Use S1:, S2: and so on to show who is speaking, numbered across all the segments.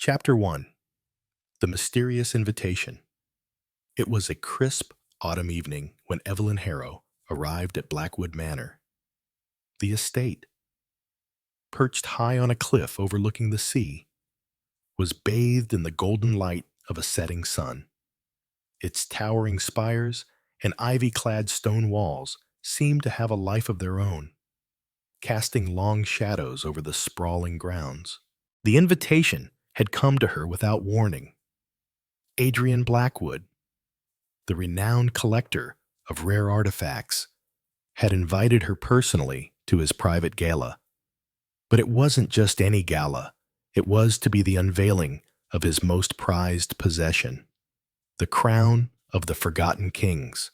S1: Chapter 1. The Mysterious Invitation. It was a crisp autumn evening when Evelyn Harrow arrived at Blackwood Manor. The estate, perched high on a cliff overlooking the sea, was bathed in the golden light of a setting sun. Its towering spires and ivy-clad stone walls seemed to have a life of their own, casting long shadows over the sprawling grounds. The invitation had come to her without warning. Adrian Blackwood, the renowned collector of rare artifacts, had invited her personally to his private gala. But it wasn't just any gala. It was to be the unveiling of his most prized possession, the crown of the Forgotten Kings,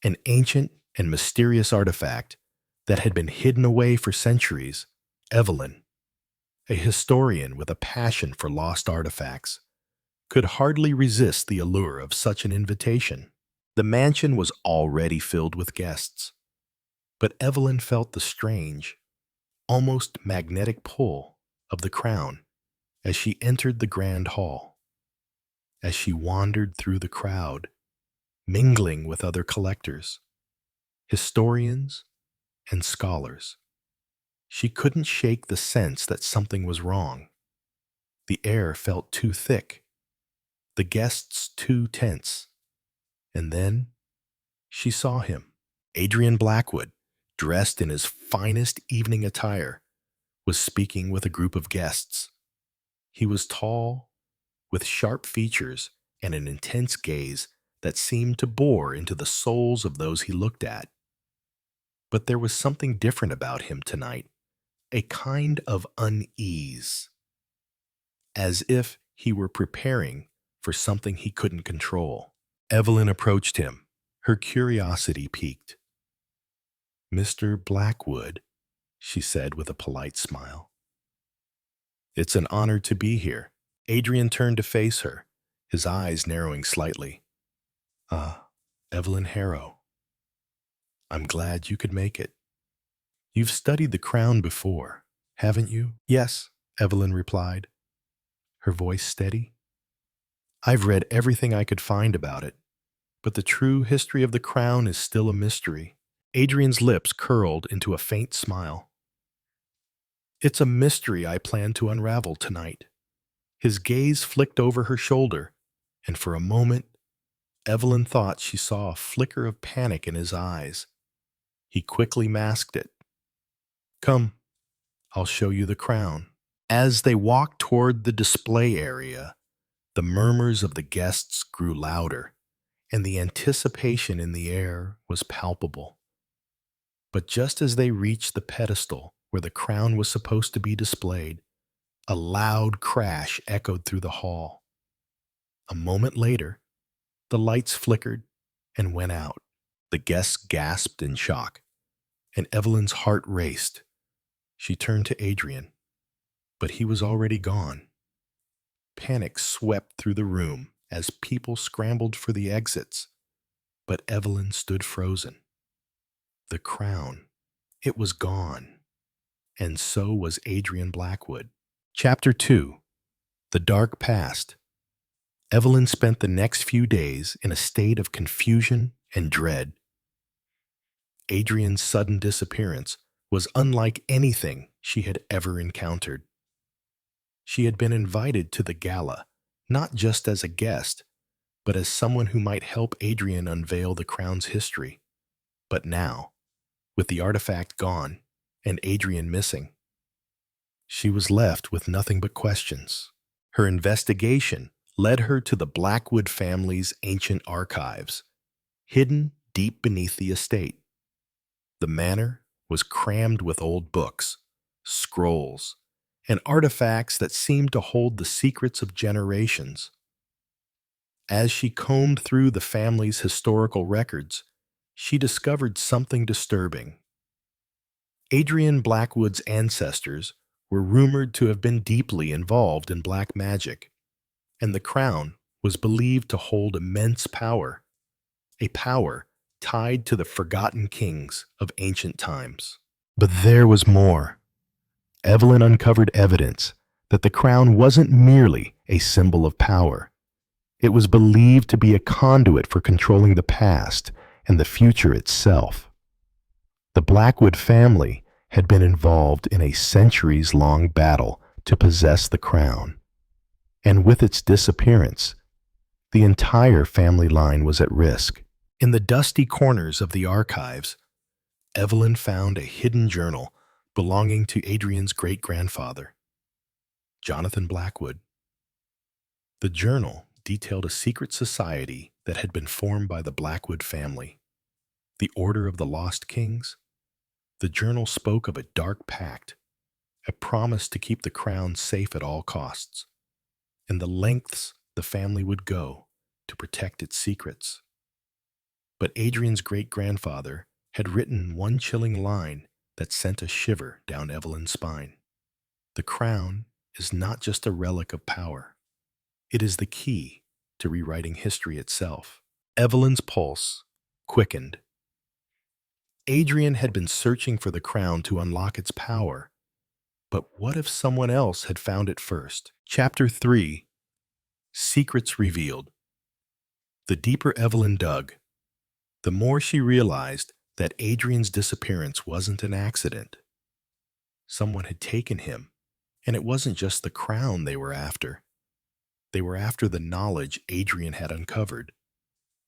S1: an ancient and mysterious artifact that had been hidden away for centuries. Evelyn, a historian with a passion for lost artifacts, could hardly resist the allure of such an invitation. The mansion was already filled with guests, but Evelyn felt the strange, almost magnetic pull of the crown as she entered the grand hall. As she wandered through the crowd, mingling with other collectors, historians, and scholars, she couldn't shake the sense that something was wrong. The air felt too thick, the guests too tense. And then she saw him. Adrian Blackwood, dressed in his finest evening attire, was speaking with a group of guests. He was tall, with sharp features and an intense gaze that seemed to bore into the souls of those he looked at. But there was something different about him tonight, a kind of unease, as if he were preparing for something he couldn't control. Evelyn approached him, her curiosity piqued. "Mr. Blackwood," she said with a polite smile. "It's an honor to be here." Adrian turned to face her, his eyes narrowing slightly. Evelyn Harrow. I'm glad you could make it. You've studied the crown before, haven't you?" "Yes," Evelyn replied, her voice steady. "I've read everything I could find about it, but the true history of the crown is still a mystery." Adrian's lips curled into a faint smile. "It's a mystery I plan to unravel tonight." His gaze flicked over her shoulder, and for a moment, Evelyn thought she saw a flicker of panic in his eyes. He quickly masked it. "Come, I'll show you the crown." As they walked toward the display area, the murmurs of the guests grew louder, and the anticipation in the air was palpable. But just as they reached the pedestal where the crown was supposed to be displayed, a loud crash echoed through the hall. A moment later, the lights flickered and went out. The guests gasped in shock, and Evelyn's heart raced. She turned to Adrian, but he was already gone. Panic swept through the room as people scrambled for the exits, but Evelyn stood frozen. The crown, it was gone, and so was Adrian Blackwood. Chapter 2. The Dark Past. Evelyn spent the next few days in a state of confusion and dread. Adrian's sudden disappearance was unlike anything she had ever encountered. She had been invited to the gala, not just as a guest, but as someone who might help Adrian unveil the crown's history. But now, with the artifact gone and Adrian missing, she was left with nothing but questions. Her investigation led her to the Blackwood family's ancient archives, hidden deep beneath the estate. The manor was crammed with old books, scrolls, and artifacts that seemed to hold the secrets of generations. As she combed through the family's historical records, she discovered something disturbing. Adrian Blackwood's ancestors were rumored to have been deeply involved in black magic, and the crown was believed to hold immense power, a power tied to the forgotten kings of ancient times. But there was more. Evelyn uncovered evidence that the crown wasn't merely a symbol of power. It was believed to be a conduit for controlling the past and the future itself. The Blackwood family had been involved in a centuries-long battle to possess the crown, and with its disappearance, the entire family line was at risk. In the dusty corners of the archives, Evelyn found a hidden journal belonging to Adrian's great-grandfather, Jonathan Blackwood. The journal detailed a secret society that had been formed by the Blackwood family, the Order of the Lost Kings. The journal spoke of a dark pact, a promise to keep the crown safe at all costs, and the lengths the family would go to protect its secrets. But Adrian's great-grandfather had written one chilling line that sent a shiver down Evelyn's spine. The crown is not just a relic of power. It is the key to rewriting history itself. Evelyn's pulse quickened. Adrian had been searching for the crown to unlock its power. But what if someone else had found it first? Chapter 3. Secrets Revealed. The deeper Evelyn dug, the more she realized that Adrian's disappearance wasn't an accident. Someone had taken him, and it wasn't just the crown they were after. They were after the knowledge Adrian had uncovered,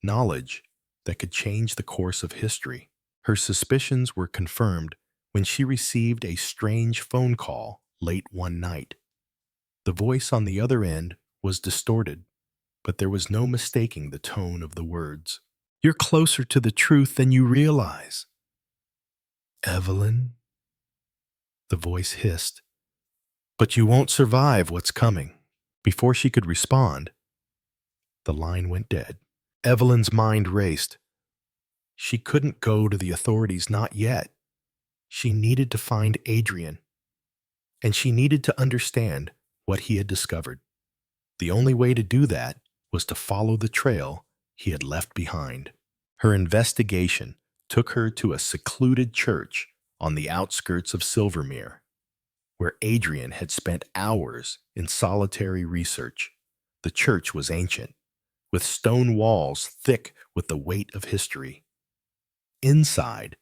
S1: knowledge that could change the course of history. Her suspicions were confirmed when she received a strange phone call late one night. The voice on the other end was distorted, but there was no mistaking the tone of the words. "You're closer to the truth than you realize." "Evelyn?" the voice hissed. "But you won't survive what's coming." Before she could respond, the line went dead. Evelyn's mind raced. She couldn't go to the authorities, not yet. She needed to find Adrian, and she needed to understand what he had discovered. The only way to do that was to follow the trail he had left behind. Her investigation took her to a secluded church on the outskirts of Silvermere, where Adrian had spent hours in solitary research. The church was ancient, with stone walls thick with the weight of history. Inside,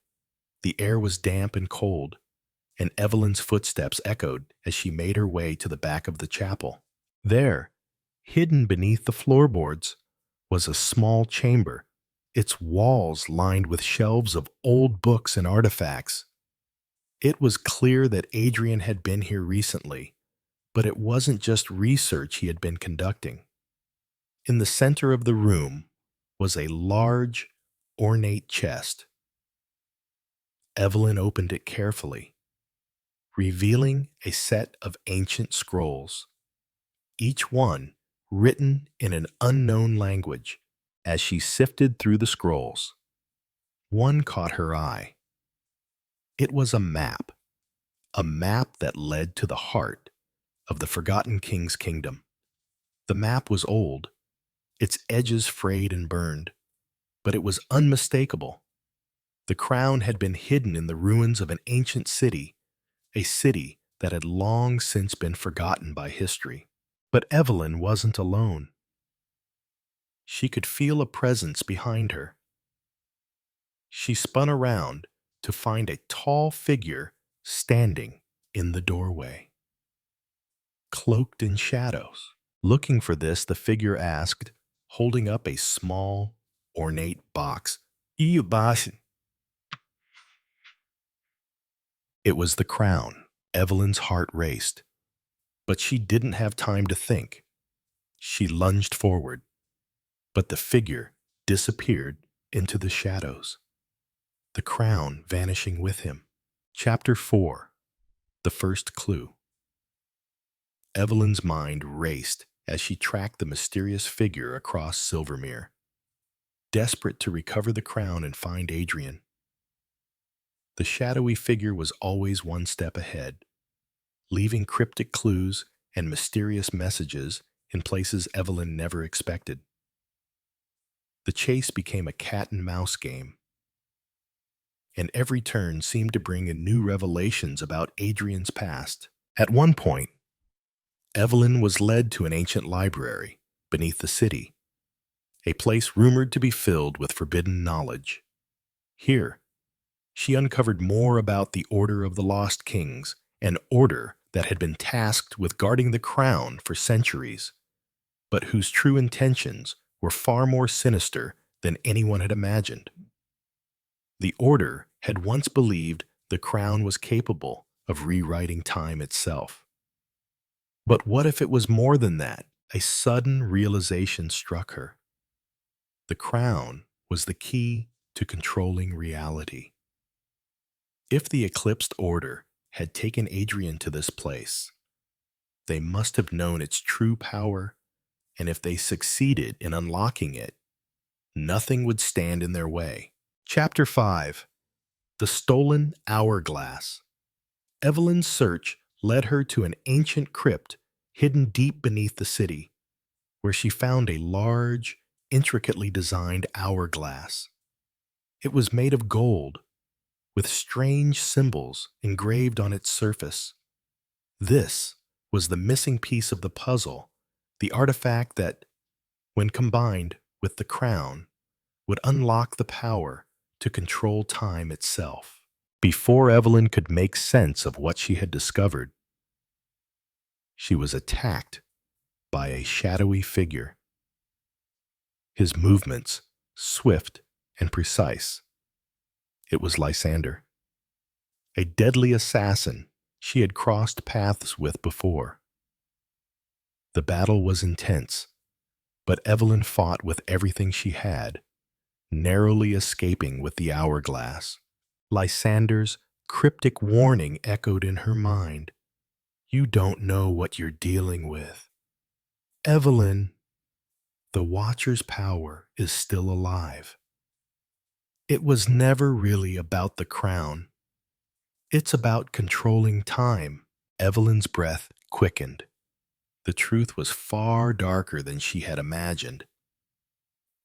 S1: the air was damp and cold, and Evelyn's footsteps echoed as she made her way to the back of the chapel. There, hidden beneath the floorboards, was a small chamber, its walls lined with shelves of old books and artifacts. It was clear that Adrian had been here recently, but it wasn't just research he had been conducting. In the center of the room was a large, ornate chest. Evelyn opened it carefully, revealing a set of ancient scrolls, each one written in an unknown language. As she sifted through the scrolls, one caught her eye. It was a map that led to the heart of the Forgotten King's kingdom. The map was old, its edges frayed and burned, but it was unmistakable. The crown had been hidden in the ruins of an ancient city, a city that had long since been forgotten by history. But Evelyn wasn't alone. She could feel a presence behind her. She spun around to find a tall figure standing in the doorway, cloaked in shadows. Looking for this, the figure asked, holding up a small, ornate box. "You boss." It was the crown. Evelyn's heart raced, but she didn't have time to think. She lunged forward, but the figure disappeared into the shadows, the crown vanishing with him. Chapter 4. The First Clue. Evelyn's mind raced as she tracked the mysterious figure across Silvermere, desperate to recover the crown and find Adrian. The shadowy figure was always one step ahead, leaving cryptic clues and mysterious messages in places Evelyn never expected. The chase became a cat-and-mouse game, and every turn seemed to bring in new revelations about Adrian's past. At one point, Evelyn was led to an ancient library beneath the city, a place rumored to be filled with forbidden knowledge. Here, she uncovered more about the Order of the Lost Kings, an order that had been tasked with guarding the crown for centuries, but whose true intentions were far more sinister than anyone had imagined. The order had once believed the crown was capable of rewriting time itself. But what if it was more than that? A sudden realization struck her. The crown was the key to controlling reality. If the eclipsed order had taken Adrian to this place, they must have known its true power, and if they succeeded in unlocking it, nothing would stand in their way. Chapter 5. The Stolen Hourglass. Evelyn's search led her to an ancient crypt hidden deep beneath the city, where she found a large, intricately designed hourglass. It was made of gold, with strange symbols engraved on its surface. This was the missing piece of the puzzle, the artifact that, when combined with the crown, would unlock the power to control time itself. Before Evelyn could make sense of what she had discovered, she was attacked by a shadowy figure. His movements swift and precise. It was Lysander, a deadly assassin she had crossed paths with before. The battle was intense, but Evelyn fought with everything she had, narrowly escaping with the hourglass. Lysander's cryptic warning echoed in her mind. "You don't know what you're dealing with. Evelyn, the Watcher's power is still alive. It was never really about the crown. It's about controlling time." Evelyn's breath quickened. The truth was far darker than she had imagined.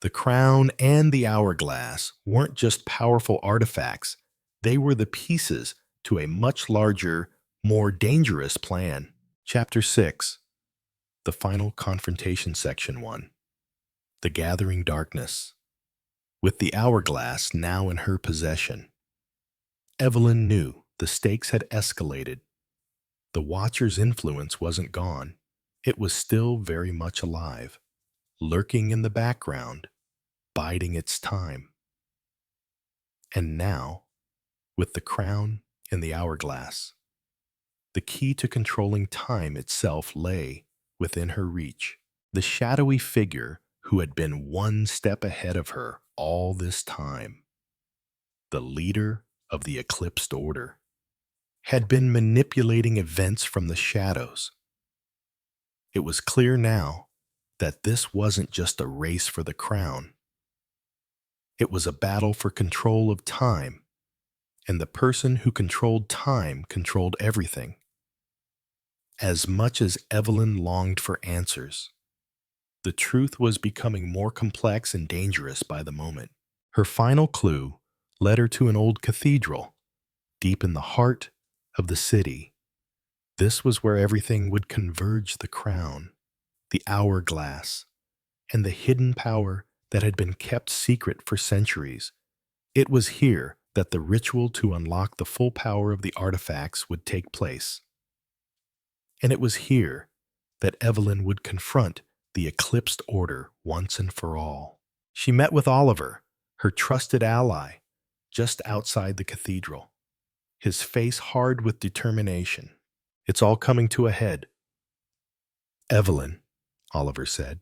S1: The crown and the hourglass weren't just powerful artifacts. They were the pieces to a much larger, more dangerous plan. Chapter 6. The Final Confrontation, Section 1. The Gathering Darkness. With the hourglass now in her possession, Evelyn knew the stakes had escalated. The Watcher's influence wasn't gone. It was still very much alive, lurking in the background, biding its time. And now, with the crown and the hourglass, the key to controlling time itself lay within her reach. The shadowy figure who had been one step ahead of her all this time, the leader of the eclipsed order, had been manipulating events from the shadows. It was clear now that this wasn't just a race for the crown. It was a battle for control of time, and the person who controlled time controlled everything. As much as Evelyn longed for answers, the truth was becoming more complex and dangerous by the moment. Her final clue led her to an old cathedral, deep in the heart of the city. This was where everything would converge: the crown, the hourglass, and the hidden power that had been kept secret for centuries. It was here that the ritual to unlock the full power of the artifacts would take place. And it was here that Evelyn would confront the eclipsed order once and for all. She met with Oliver, her trusted ally, just outside the cathedral, his face hard with determination. "It's all coming to a head." "Evelyn," Oliver said,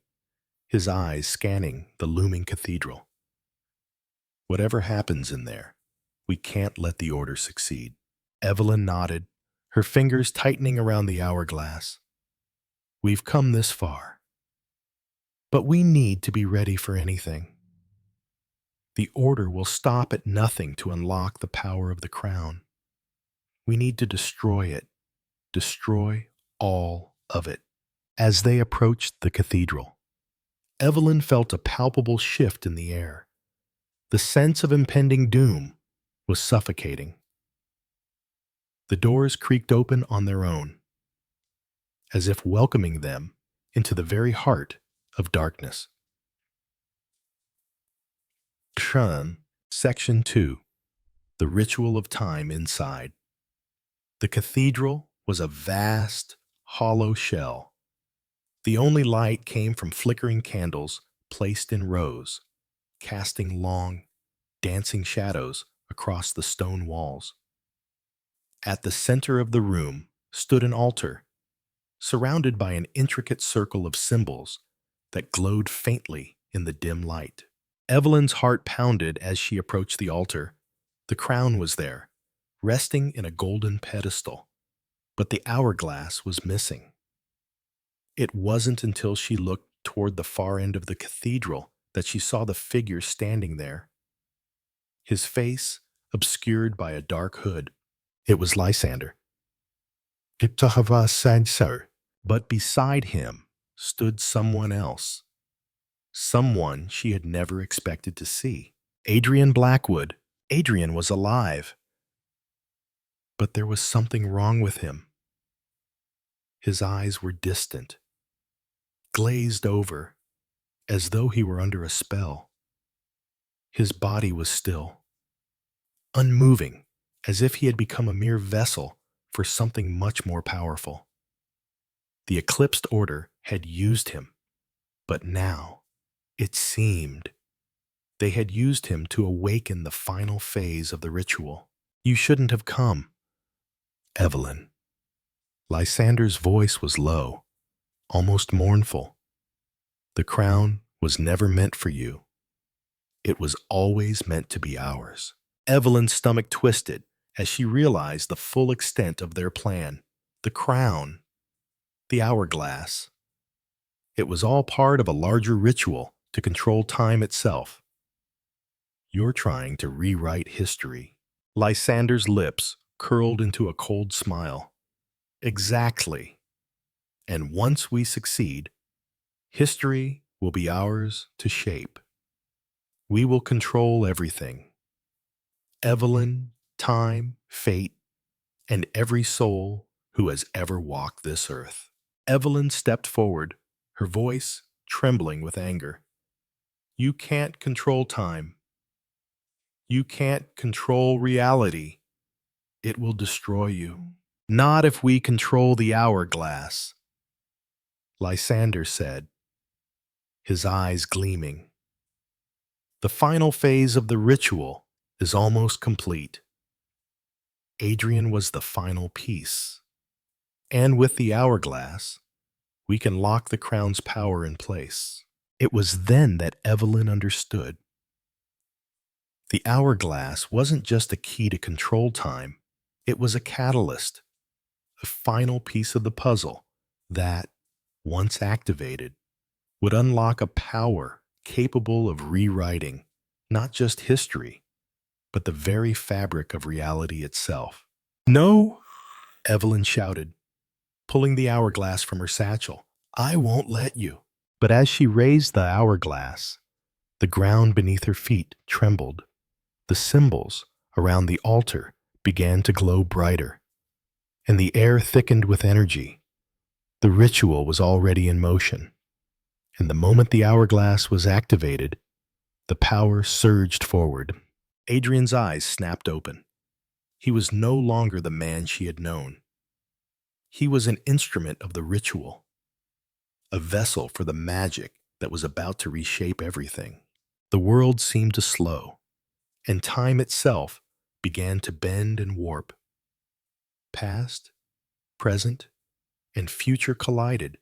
S1: his eyes scanning the looming cathedral. "Whatever happens in there, we can't let the order succeed." Evelyn nodded, her fingers tightening around the hourglass. "We've come this far, but we need to be ready for anything. The order will stop at nothing to unlock the power of the crown. We need to destroy it, destroy all of it." As they approached the cathedral, Evelyn felt a palpable shift in the air. The sense of impending doom was suffocating. The doors creaked open on their own. as if welcoming them into the very heart of darkness. Section 2. The Ritual of Time Inside. The cathedral was a vast, hollow shell. The only light came from flickering candles placed in rows, casting long, dancing shadows across the stone walls. At the center of the room stood an altar, surrounded by an intricate circle of symbols that glowed faintly in the dim light. Evelyn's heart pounded as she approached the altar. The crown was there, resting in a golden pedestal, but the hourglass was missing. It wasn't until she looked toward the far end of the cathedral that she saw the figure standing there, his face obscured by a dark hood. It was Lysander. But beside him stood someone else, someone she had never expected to see. Adrian Blackwood. Adrian was alive. But there was something wrong with him. His eyes were distant, glazed over, as though he were under a spell. His body was still, unmoving, as if he had become a mere vessel for something much more powerful. The eclipsed order had used him, but now, it seemed, they had used him to awaken the final phase of the ritual. You shouldn't have come, Evelyn. Lysander's voice was low, almost mournful. The crown was never meant for you. It was always meant to be ours. Evelyn's stomach twisted as she realized the full extent of their plan. The crown, the hourglass. It was all part of a larger ritual to control time itself. You're trying to rewrite history. Lysander's lips curled into a cold smile. Exactly. And once we succeed, history will be ours to shape. We will control everything. Evelyn, time, fate, and every soul who has ever walked this earth. Evelyn stepped forward, her voice trembling with anger. You can't control time. You can't control reality. It will destroy you. Not if we control the hourglass, Lysander said, his eyes gleaming. The final phase of the ritual is almost complete. Adrian was the final piece. And with the hourglass, we can lock the crown's power in place. It was then that Evelyn understood. The hourglass wasn't just a key to control time. It was a catalyst, a final piece of the puzzle that, once activated, would unlock a power capable of rewriting not just history, but the very fabric of reality itself. No, Evelyn shouted, pulling the hourglass from her satchel. I won't let you. But as she raised the hourglass, the ground beneath her feet trembled. The symbols around the altar began to glow brighter, and the air thickened with energy. The ritual was already in motion, and the moment the hourglass was activated, the power surged forward. Adrian's eyes snapped open. He was no longer the man she had known. He was an instrument of the ritual, a vessel for the magic that was about to reshape everything. The world seemed to slow, and time itself began to bend and warp. Past, present, and future collided,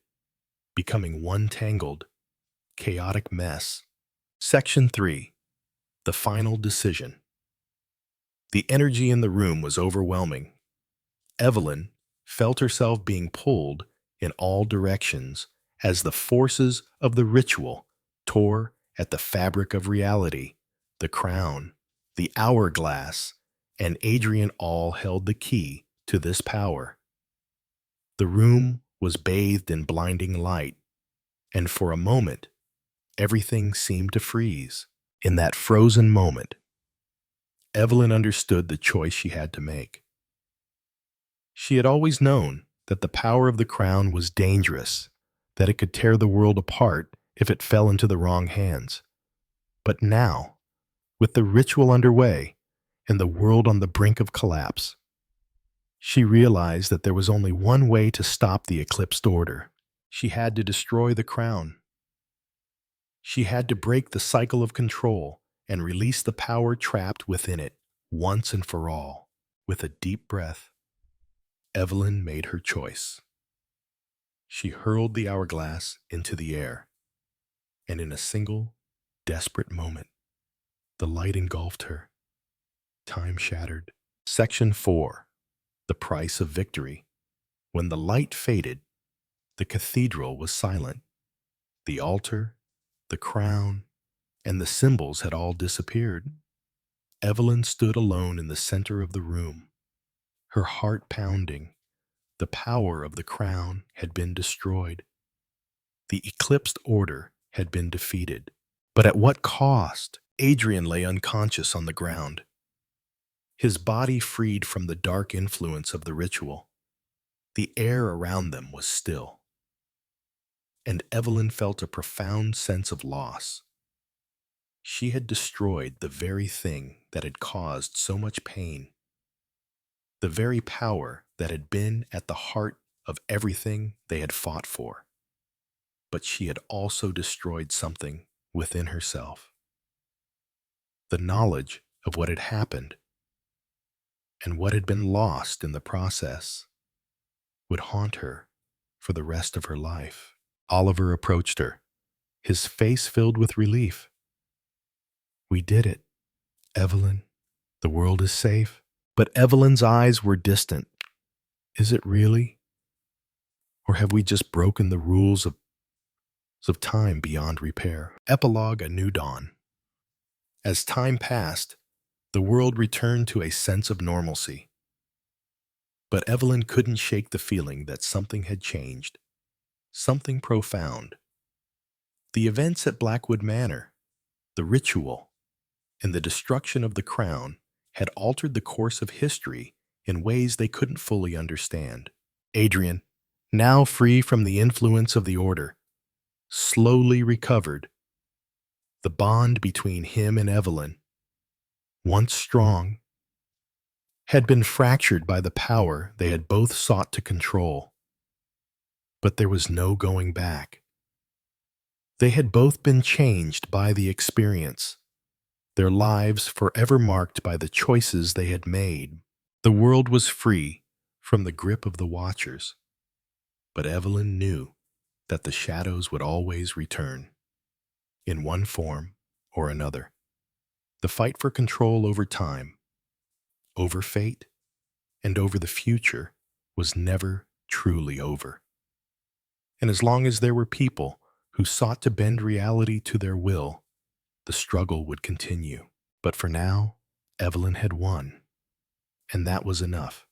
S1: becoming one tangled, chaotic mess. Section 3. The Final Decision. The energy in the room was overwhelming. Evelyn felt herself being pulled in all directions as the forces of the ritual tore at the fabric of reality. The crown, the hourglass, and Adrian all held the key to this power. The room was bathed in blinding light, and for a moment, everything seemed to freeze. In that frozen moment, Evelyn understood the choice she had to make. She had always known that the power of the crown was dangerous, that it could tear the world apart if it fell into the wrong hands. But now, with the ritual underway and the world on the brink of collapse, she realized that there was only one way to stop the eclipsed order. She had to destroy the crown. She had to break the cycle of control and release the power trapped within it once and for all. With a deep breath, Evelyn made her choice. She hurled the hourglass into the air, and in a single, desperate moment, the light engulfed her. Time shattered. Section 4. The Price of Victory. When the light faded, the cathedral was silent. The altar, the crown, and the symbols had all disappeared. Evelyn stood alone in the center of the room, her heart pounding. The power of the crown had been destroyed. The eclipsed order had been defeated. But at what cost? Adrian lay unconscious on the ground, his body freed from the dark influence of the ritual. The air around them was still, and Evelyn felt a profound sense of loss. She had destroyed the very thing that had caused so much pain, the very power that had been at the heart of everything they had fought for. But she had also destroyed something within herself. The knowledge of what had happened and what had been lost in the process would haunt her for the rest of her life. Oliver approached her, his face filled with relief. "We did it, Evelyn. The world is safe." But Evelyn's eyes were distant. "Is it really? Or have we just broken the rules of time beyond repair?" Epilogue: A New Dawn. As time passed, the world returned to a sense of normalcy. But Evelyn couldn't shake the feeling that something had changed, something profound. The events at Blackwood Manor, the ritual, and the destruction of the crown had altered the course of history in ways they couldn't fully understand. Adrian, now free from the influence of the order, slowly recovered. The bond between him and Evelyn, once strong, had been fractured by the power they had both sought to control. But there was no going back. They had both been changed by the experience, their lives forever marked by the choices they had made. The world was free from the grip of the Watchers, but Evelyn knew that the shadows would always return, in one form or another. The fight for control over time, over fate, and over the future was never truly over. And as long as there were people who sought to bend reality to their will, the struggle would continue. But for now, Evelyn had won, and that was enough.